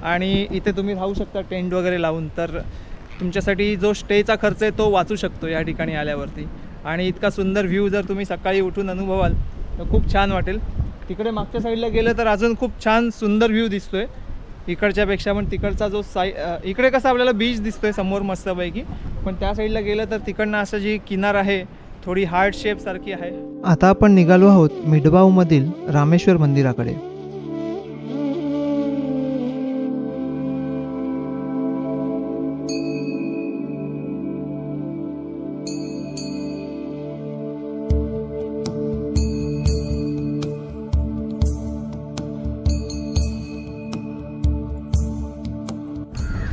आणि इथे तुम्ही राहू शकता टेंट वगैरे लावून. तर तुमच्यासाठी जो स्टेचा खर्च आहे तो वाचू शकतो या ठिकाणी आल्यावरती. आणि इतका सुंदर व्ह्यू जर तुम्ही सकाळी उठून अनुभवाल तर खूप छान वाटेल. तिकडे मागच्या साईडला गेलं तर अजून खूप छान सुंदर व्ह्यू दिसतोय इकडच्यापेक्षा. पण तिकडचा जो इकडे कसं आपल्याला बीच दिसतोय समोर मस्तपैकी, पण त्या साईडला गेलं तर तिकडनं असं जी किनार आहे थोडी हार्ट शेप सारखी आहे. आता आपण निघालो आहोत मिडबावमधील रामेश्वर मंदिराकडे.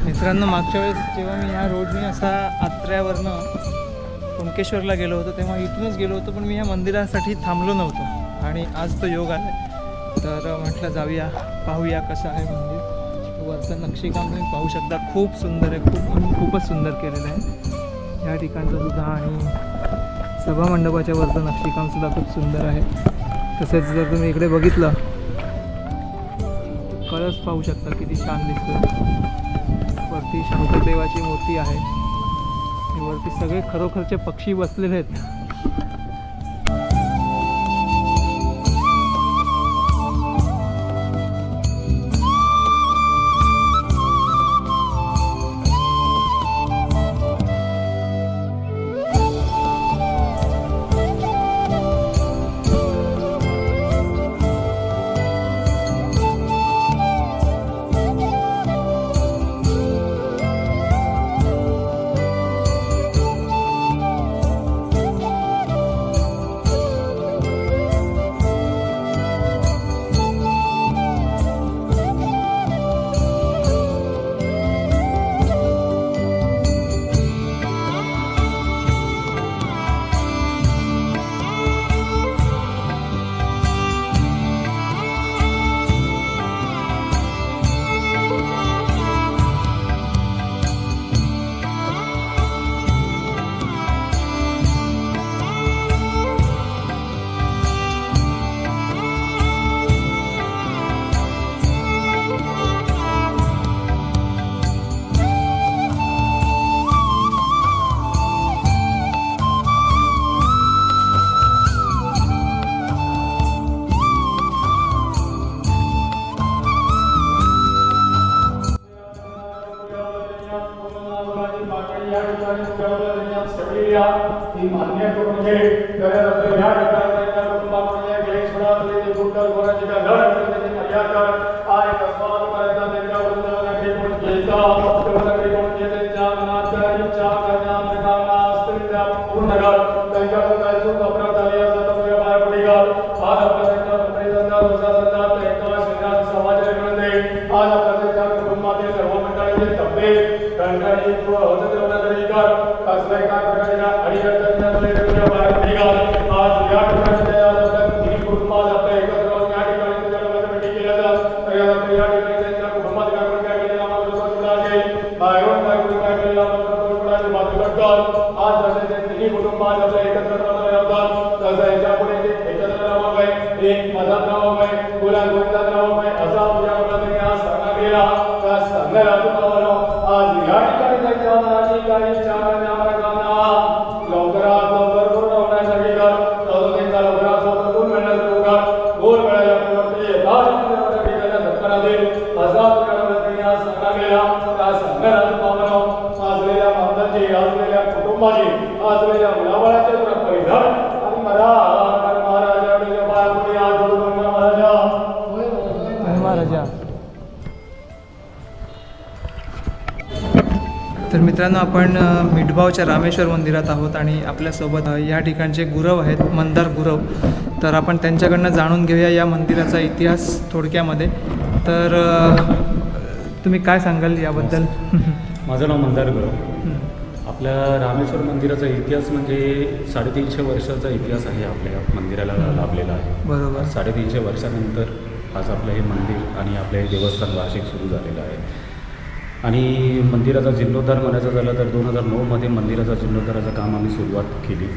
मित्रांनो, मागच्या वेळेस जेव्हा मी ह्या रोडने असा आत्र्यावरनं कुणकेश्वरला गेलो होतो तेव्हा इथूनच गेलो होतो, पण मी ह्या मंदिरासाठी थांबलो नव्हतो. आणि आज तो योग आला तर म्हटलं जाऊया, पाहूया कसं आहे मंदिर. वरचं नक्षीकाम तुम्ही पाहू शकता, खूप सुंदर आहे, खूपच सुंदर केलेलं आहे या ठिकाणचं सुद्धा. आणि सभामंडपाच्या वरचं नक्षीकामसुद्धा खूप सुंदर आहे. तसेच जर तुम्ही इकडे बघितलं कळस पाहू शकता किती छान दिसतो. वरती शंकरदेवाची मूर्ती आहे, वरती सगळे खरोखरचे पक्षी बसलेले आहेत. तर मित्रांनो, आपण मिठबावच्या रामेश्वर मंदिरात आहोत आणि आपल्यासोबत या ठिकाणचे गुरव आहेत, मंदार गुरव. तर आपण त्यांच्याकडनं जाणून घेऊया या मंदिराचा इतिहास थोडक्यामध्ये. तर तुम्ही काय सांगाल याबद्दल? माझं नाव मंदार गुरव. आपल्या रामेश्वर मंदिराचा इतिहास म्हणजे 350 वर्षाचा इतिहास आहे आपल्या मंदिराला लाभलेला आहे. बरोबर. 350 वर्षानंतर आज आपलं हे मंदिर आणि आपलं हे देवस्थान वार्षिक सुरू झालेलं आहे. आणि मंदिराचा जीर्णोद्धार म्हणायचं झालं तर 2009मध्ये मंदिराचा जीर्णोद्धाराचं काम आम्ही सुरुवात केली.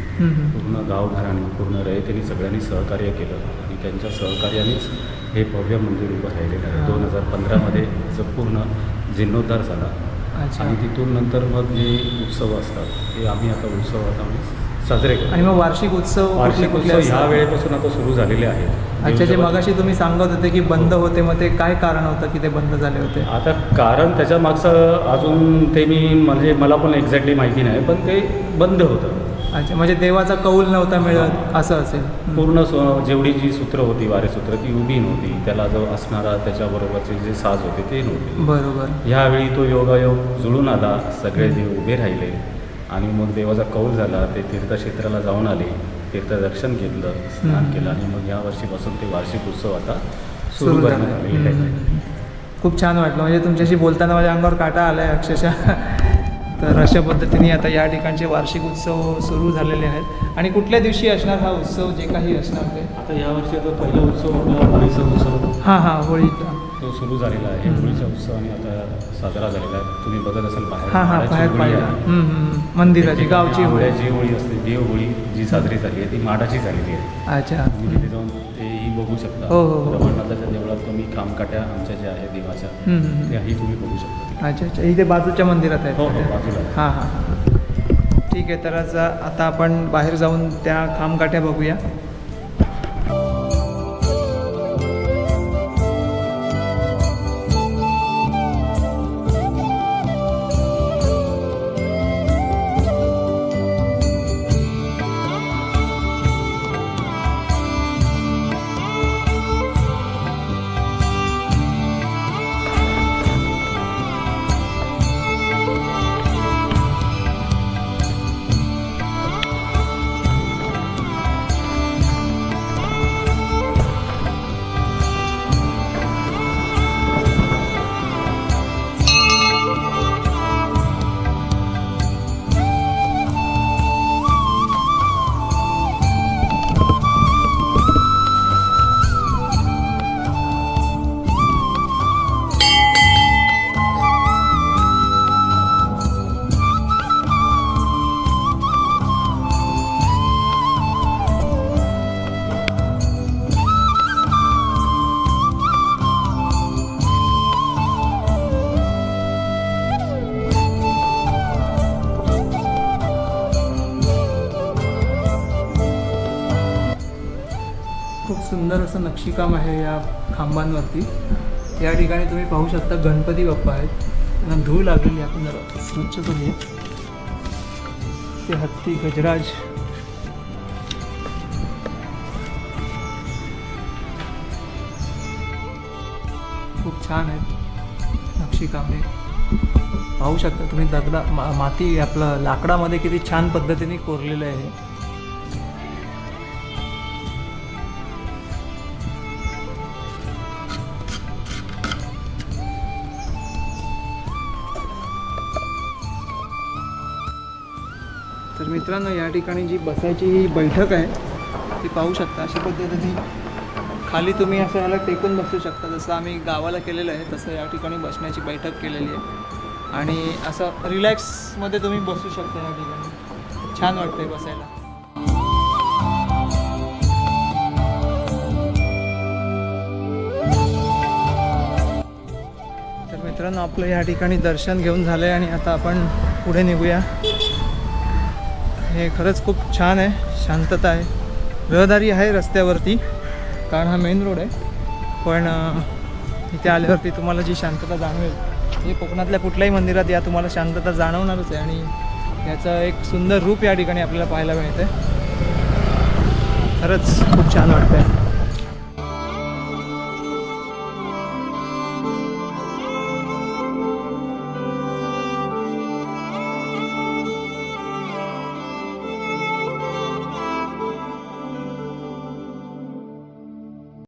पूर्ण गावघराने पूर्ण रयतेने सगळ्यांनी सहकार्य केलं आणि त्यांच्या सहकार्यानेच हे भव्य मंदिर उभं राहिलेलं आहे. 2015मध्ये याचं पूर्ण जीर्णोद्धार झाला. अच्छा. आणि तिथून नंतर मग जे उत्सव असतात ते आम्ही आता उत्सवात आम्ही साजरे करतो. आणि मग वार्षिक उत्सव वार्षिक उत्सव ह्या वेळेपासून आता सुरू झालेले आहेत. अच्छा, जे मगाशी तुम्ही सांगत होते की बंद होते, मग ते काय कारण होतं की ते बंद झाले होते? आता कारण त्याच्या मागचं अजून ते मी म्हणजे मला पण एक्झॅक्टली माहिती नाही, पण ते बंद होतं. अच्छा, म्हणजे देवाचा कौल नव्हता मिळत असं असेल. पूर्ण जेवढी जी सूत्र होती वारेसूत्र ती उभी नव्हती. त्याला जो असणारा त्याच्याबरोबरचे जे साज होते ते नव्हते. बरोबर. ह्यावेळी तो योगायोग जुळून आला. सगळे देव उभे राहिले आणि मग देवाचा कौल झाला. ते तीर्थक्षेत्राला जाऊन आले, तीर्थदर्शन घेतलं, स्नान केलं आणि मग या वर्षीपासून ते वार्षिक उत्सव आता सुरू करण्यात आलेले आहे. खूप छान वाटलं, म्हणजे तुमच्याशी बोलताना माझ्या अंगावर काटा आला आहे अक्षरशः. तर अशा पद्धतीने आता या ठिकाणचे वार्षिक उत्सव सुरू झालेले आहेत. आणि कुठल्या दिवशी असणार हा उत्सव, जे काही असणार ते? आता यावर्षी आता पहिला उत्सव आपला होळीचा उत्सव हां होळीचा तो सुरू झालेला आहे. होळीचा उत्सव आणि आता साजरा झालेला आहे. तुम्ही बघत असाल बाहेर हां माडाची बाहेर होळी पाहिजे आहे. मंदिराची गावची होळी. जी होळी असते देव होळी जी साजरी झाली आहे ती माडाची झालेली आहे. अच्छा. तुम्ही तिथे जाऊन तेही बघू शकता. हो. रमणनाथाच्या देवळात तुम्ही कामकाट्या आमच्या ज्या आहेत देवाच्या त्याही तुम्ही बघू शकता. अच्छा, इथे बाजूच्या मंदिरात आहेत. हो बाजूला. हां ठीक आहे. तर आता आपण बाहेर जाऊन त्या खामकाठ्या बघूया. खूप सुंदर असं नक्षीकाम आहे या खांबांवरती. या ठिकाणी तुम्ही पाहू शकता गणपती बाप्पा आहेत. त्यांना धूळ लागलेली, आपण जरा स्वच्छ करूया. ते हत्ती गजराज, खूप छान आहेत नक्षीकामे. पाहू शकता तुम्ही दगडा माती आपलं लाकडामध्ये किती छान पद्धतीने कोरलेलं आहे. तर मित्रांनो, या ठिकाणी जी बसायची बैठक आहे ती पाहू शकता. अशा पद्धतीने खाली तुम्ही असं याला टेकून बसू शकता. जसं आम्ही गावाला केलेलं आहे तसं या ठिकाणी बसण्याची बैठक केलेली आहे. आणि असं रिलॅक्समध्ये तुम्ही बसू शकता. या ठिकाणी छान वाटतंय बसायला. तर मित्रांनो, आपलं या ठिकाणी दर्शन घेऊन झालं आहे आणि आता आपण पुढे निघूया. हे खरंच खूप छान आहे, शांतता आहे. रहदारी आहे रस्त्यावरती कारण हा मेन रोड आहे. पण इथे आल्यावरती तुम्हाला जी शांतता जाणवेल, म्हणजे कोकणातल्या कुठल्याही मंदिरात या तुम्हाला शांतता जाणवणारच आहे. आणि याचं एक सुंदर रूप या ठिकाणी आपल्याला पाहायला मिळतं. खरंच खूप छान वाटतं आहे.